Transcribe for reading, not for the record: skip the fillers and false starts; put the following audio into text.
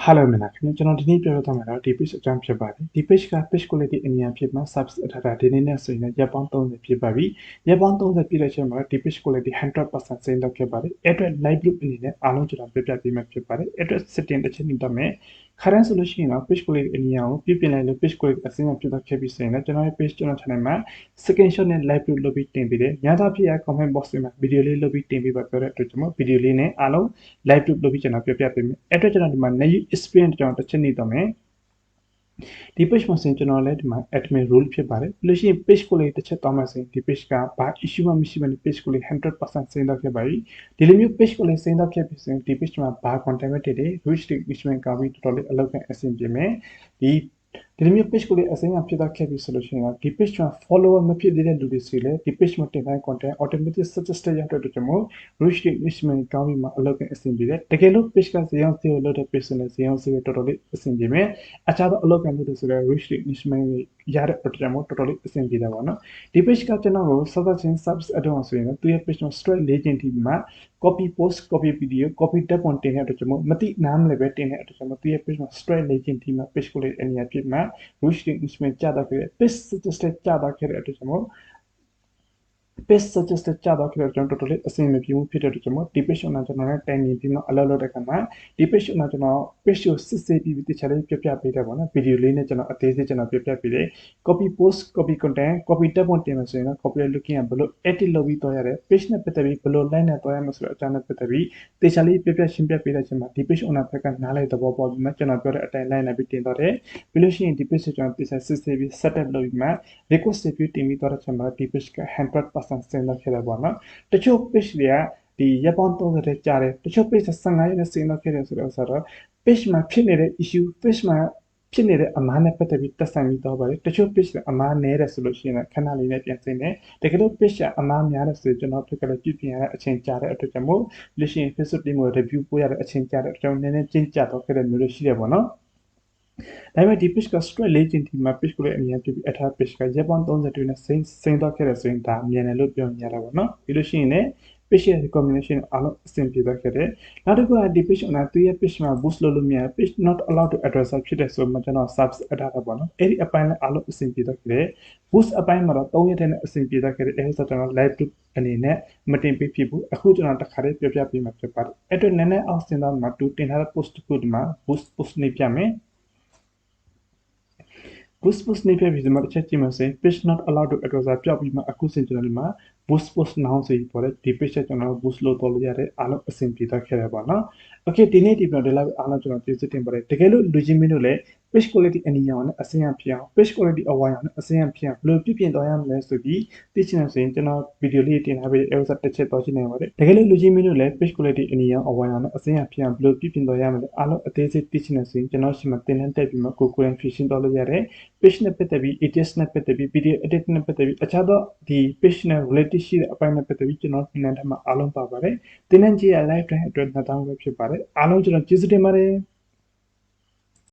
Hello မင်္ဂလာခင်ဗျကျွန်တော်ဒီနေ့ပြောပြသွားမှာတော့ဒီ page အကြောင်းဖြစ်ပါတယ်ဒီ page က page quality အများဖြစ်မှာ service အထာတာဒီနေ့နဲ့ဆိုရင်ရက်ပေါင်း30ဖြစ်ပါပြီရက်ပေါင်း30ပြည့်တဲ့အချိန်မှာဒီ page quality 100% စိန်တော့ခဲ့ပါတယ်အဲ့အတွက် live group အနေနဲ့အားလုံးကျွန်တော်ပြပြပေးမှာဖြစ်ပါတယ်အဲ့အတွက် setting တစ်ချက်နေတော့မယ်ခရမ်းဆိုလို့ရှိရင်တော့ page quality အများကိုပြပြင်လိုက်လို့ page quality အစင်းအဖြစ်တော့ခဲ့ပြီးဆိုရင်လည်းကျွန်တော်ရဲ့ page ကျွန်တော် channel မှာ screenshot နဲ့ live group လုပ်ပြီးတင်ပေးတယ်ညသာဖြစ်ရ comment box မှာ video လေးလုပ်ပြီးတင်ပေးပါပြောတဲ့အတွက်ကျွန်တော် video လေးနဲ့အားလုံး live group လုပ်ပြီးကျွန်တော်ပြပြပေးမယ်အဲ့အတွက်ကျွန်တော်ဒီမှာ new experience ကျွန်တော်တစ်ချက်နေတော့မယ်ဒီ page မှာဆိုရင်ကျွန်တော်လည်းဒီမှာ admin role ဖြစ်ပါတယ်ပြီးလို့ရှိရင် page ကိုလေးတစ်ချက်တောင်းမှဆိုရင်ဒီ page ကဘာ issue မှမရှိဘဲနဲ့ page ကိုလေး 100% စိန်တော့ခဲ့ပါပြီဒီလိုမျိုး page ကိုလေးစိန်တော့ခဲ့ပြီဆိုရင်ဒီ page မှာဘာ content တွေ reach engagement ကပြီးတော်တော်လေးအလောက်ကအဆင်ပြေမယ်ဒီလိုမျိုး page ကိုလေးအစိမ်းအဖြစ်တော့ခဲ့ပြီဆိုလို့ရှိရင်ဒီ page မှာ follower မဖြစ်သေးတဲ့လူတွေစီလေဒီ page မှာတင်တဲ့ content automatic suggested ရတဲ့အတွက်ကြောင့် reach engagement ကောင်းပြီးမှအလောက်ကအဆင်ပြေတယ်တကယ်လို့ page ကဇယုံစီကိုလုပ်တဲ့ page နဲ့ဇယုံစီတော်တော်လေးအဆင်ပြေမယ်အခြားသောအလောက်ကန်လို့ဆိုတော့ reach engagement ရတဲ့အတွက်ကြောင့်တော်တော်လေးအဆင်ပြေတယ်ပေါ့နော်ဒီ page ကကျွန်တော်ကို search engine service အတော့ဆိုရင်သူရဲ့ page မှာ straight legend ဒီမှာ copy post copy video copy tab ပုံတင်တဲ့အတွက်ကြောင့်မတိနားမလဲပဲတင်တဲ့အတွက်ကြောင့်သူရဲ့ page မှာ straight legend ဒီမှာ page ကိုလေးအနည်းဖြစ်မှာ reach engagement ကြတော့ခဲ့တဲ့ page suggested ကြတော့ခဲ့တဲ့အတွက်ကြောင့် page suggested ကြတော့ခဲ့တဲ့ကျွန်တော်တော်တော်လေးအဆင်မပြေဘူးဖြစ်တဲ့အတွက်ကြောင့်ဒီ page ကိုကျွန်တော်နဲ့တိုင်နေပြီးမှအလုပ်လုပ်တဲ့ခါမှာဒီ page ကိုကျွန်တော် page ကိုစစ်ဆေးပြီးတခြားလေးပြပြပေးတယ်ပေါ့နော် video လေးနဲ့ကျွန်တော်အသေးစိတ်ကျွန်တော်ပြပြပေးတယ် copy post copy content copy tab ပုံတင်မယ်ဆိုရင်တော့ copy looking ကဘလို့ edit လုပ်ပြီးတော့ရတယ် page နဲ့ပတ်သက်ပြီးဘလို့ line နဲ့တော့ရမှာဆိုတော့အကြောင်းနဲ့ပတ်သက်ပြီးတခြားလေးပြပြရှင်းပြပေးတဲ့အချိန်မှာဒီ page owner ဘက်ကနားလိုက်သဘောပေါက်ပြီးမှကျွန်တော်ပြောတဲ့အတိုင်း line နဲ့ပြီးတင်တော့တယ်ပြီးလို့ရှိရင်ဒီ page ကိုကျွန်တော်တခြားစစ်ဆေးပြီး setup လုပ်ပြီးမှ request ပြီးတင်ပြီးတော့တဲ့အချိန်မှာဒီ page က 100% စင်တော့ခဲ့တယ်ပေါ့နော်တချို့ page တွေကဒီရပ်ပေါင်း30တဲ့ကြားတယ်တချို့ page 15ရက်နဲ့စင်တော့ခဲ့တယ်ဆိုတော့ page မှာဖြစ်နေတဲ့ issue page မှာဖြစ်နေတဲ့အမှားနဲ့ပတ်သက်ပြီးတက်ဆိုင်ပြီးတော့ပါတယ်တချို့ page ကအမှားနည်းတယ်ဆိုလို့ရှိရင်ခဏလေးနဲ့ပြန်စင်းတယ်တကယ်လို့ page ကအမှားများတယ်ဆိုရင်ကျွန်တော်ဖြစ်ကြလို့ပြုပြင်ရတဲ့အချိန်ကြာတဲ့အတွက်ကြောင့်မို့လို့ရှိရင် Facebook တင်ကို review ပို့ရတဲ့အချိန်ကြာတဲ့အတွက်ကြောင့်နည်းနည်းကျဉ်းကျတော့ခဲ့တဲ့မျိုးလို့ရှိတယ်ပေါ့နော်ဒါပေမဲ့ဒီ page က straight legend ဒီမှာ page ကိုလည်းအမြင်ပြပြီးအထား page ကရပ်ပေါင်း30တွင်နဲ့စိမ့်တော့ခဲ့တယ်ဆိုရင်ဒါမြင်တယ်လို့ပြောရတာပေါ့နော်ပြီးလို့ရှိရင်လည်း page ရဲ့ recommendation အားလုံးအဆင်ပြေသွားခဲ့တယ်နောက်တစ်ခုကဒီ page ကသူရဲ့ page မှာ boost လုပ်လို့မရ page not allowed to address ဖြစ်တဲ့ဆိုမှကျွန်တော် service အထားတာပေါ့နော်အဲ့ဒီအပိုင်းလည်းအားလုံးအဆင်ပြေသွားခဲ့တယ် boost အပိုင်းမှာတော့3ရက်တည်းနဲ့အဆင်ပြေသွားခဲ့တယ်အဲဆိုတော့ကျွန်တော် live group အနေနဲ့မတင်ပေးဖြစ်ဘူးအခုကျွန်တော်တစ်ခါလေးပြပြပေးမှာဖြစ်ပါတယ်အဲ့တော့နည်းနည်းအောက်ဆင်းတော့မှာတူတင်ထားတဲ့ post တစ်ခုဒီမှာ boost နေပြမယ်boost နေပြပြီးဒီမှာတစ်ချက်ကြည့်မှဆိုရင် page not allowed to address ပြောက်ပြီးမှအခုစင်ကျွန်တော်ဒီမှာ boost now ဆိုပြီးပေါ်တယ်ဒီ page ကျွန်တော် boost လုပ်တော့လို့ရတယ်အားလုံးအဆင်ပြေသွားခဲ့တယ်ပေါ့နော် okay ဒီနေ့ဒီvideo ဒီလောက်အားလုံးကျွန်တော်ကျေးဇူးတင်ပါတယ်တကယ်လို့လူချင်းမင်းတို့လည်း page quality အနီရောင်နဲ့အဆင့်အဖြစ်အောင် page quality အဝါရောင်နဲ့အဆင့်အဖြစ်အောင်ဘယ်လိုပြပြင်သွားရမလဲဆိုပြီးသိချင်တယ်ဆိုရင်ကျွန်တော် video လေးတင်ထားပြီးအဲဥစ္စာတစ်ချက်တော့ရှင်းနေပါတယ်တကယ်လို့လူချင်းမင်းတို့လည်း page quality အနီရောင်အဝါရောင်နဲ့အဆင့်အဖြစ်အောင်ဘယ်လိုပြပြင်သွားရမလဲအားလုံးအသေးစိတ်သိချင်တယ်ဆိုရင်ကျွန်တော်ရှိမှတင်တက်ပြီးမှကိုယ် fusion တော့လို့ရတယ် page နဲ့ပတ်သက်ပြီး ATS နဲ့ပတ်သက်ပြီး video edit နဲ့ပတ်သက်ပြီးအခြားသောဒီ page နဲ့ related ရှိတဲ့အပိုင်းနဲ့ပတ်သက်ပြီးကျွန်တော်တင်တဲ့မှာအားလုံးပါပါတယ်တင်တဲ့ကြီးရ live တိုင်းအတွက်2000ပဲဖြစ်ပါတယ်အားလုံးကျွန်တော်ကျေးဇူးတင်ပါတယ်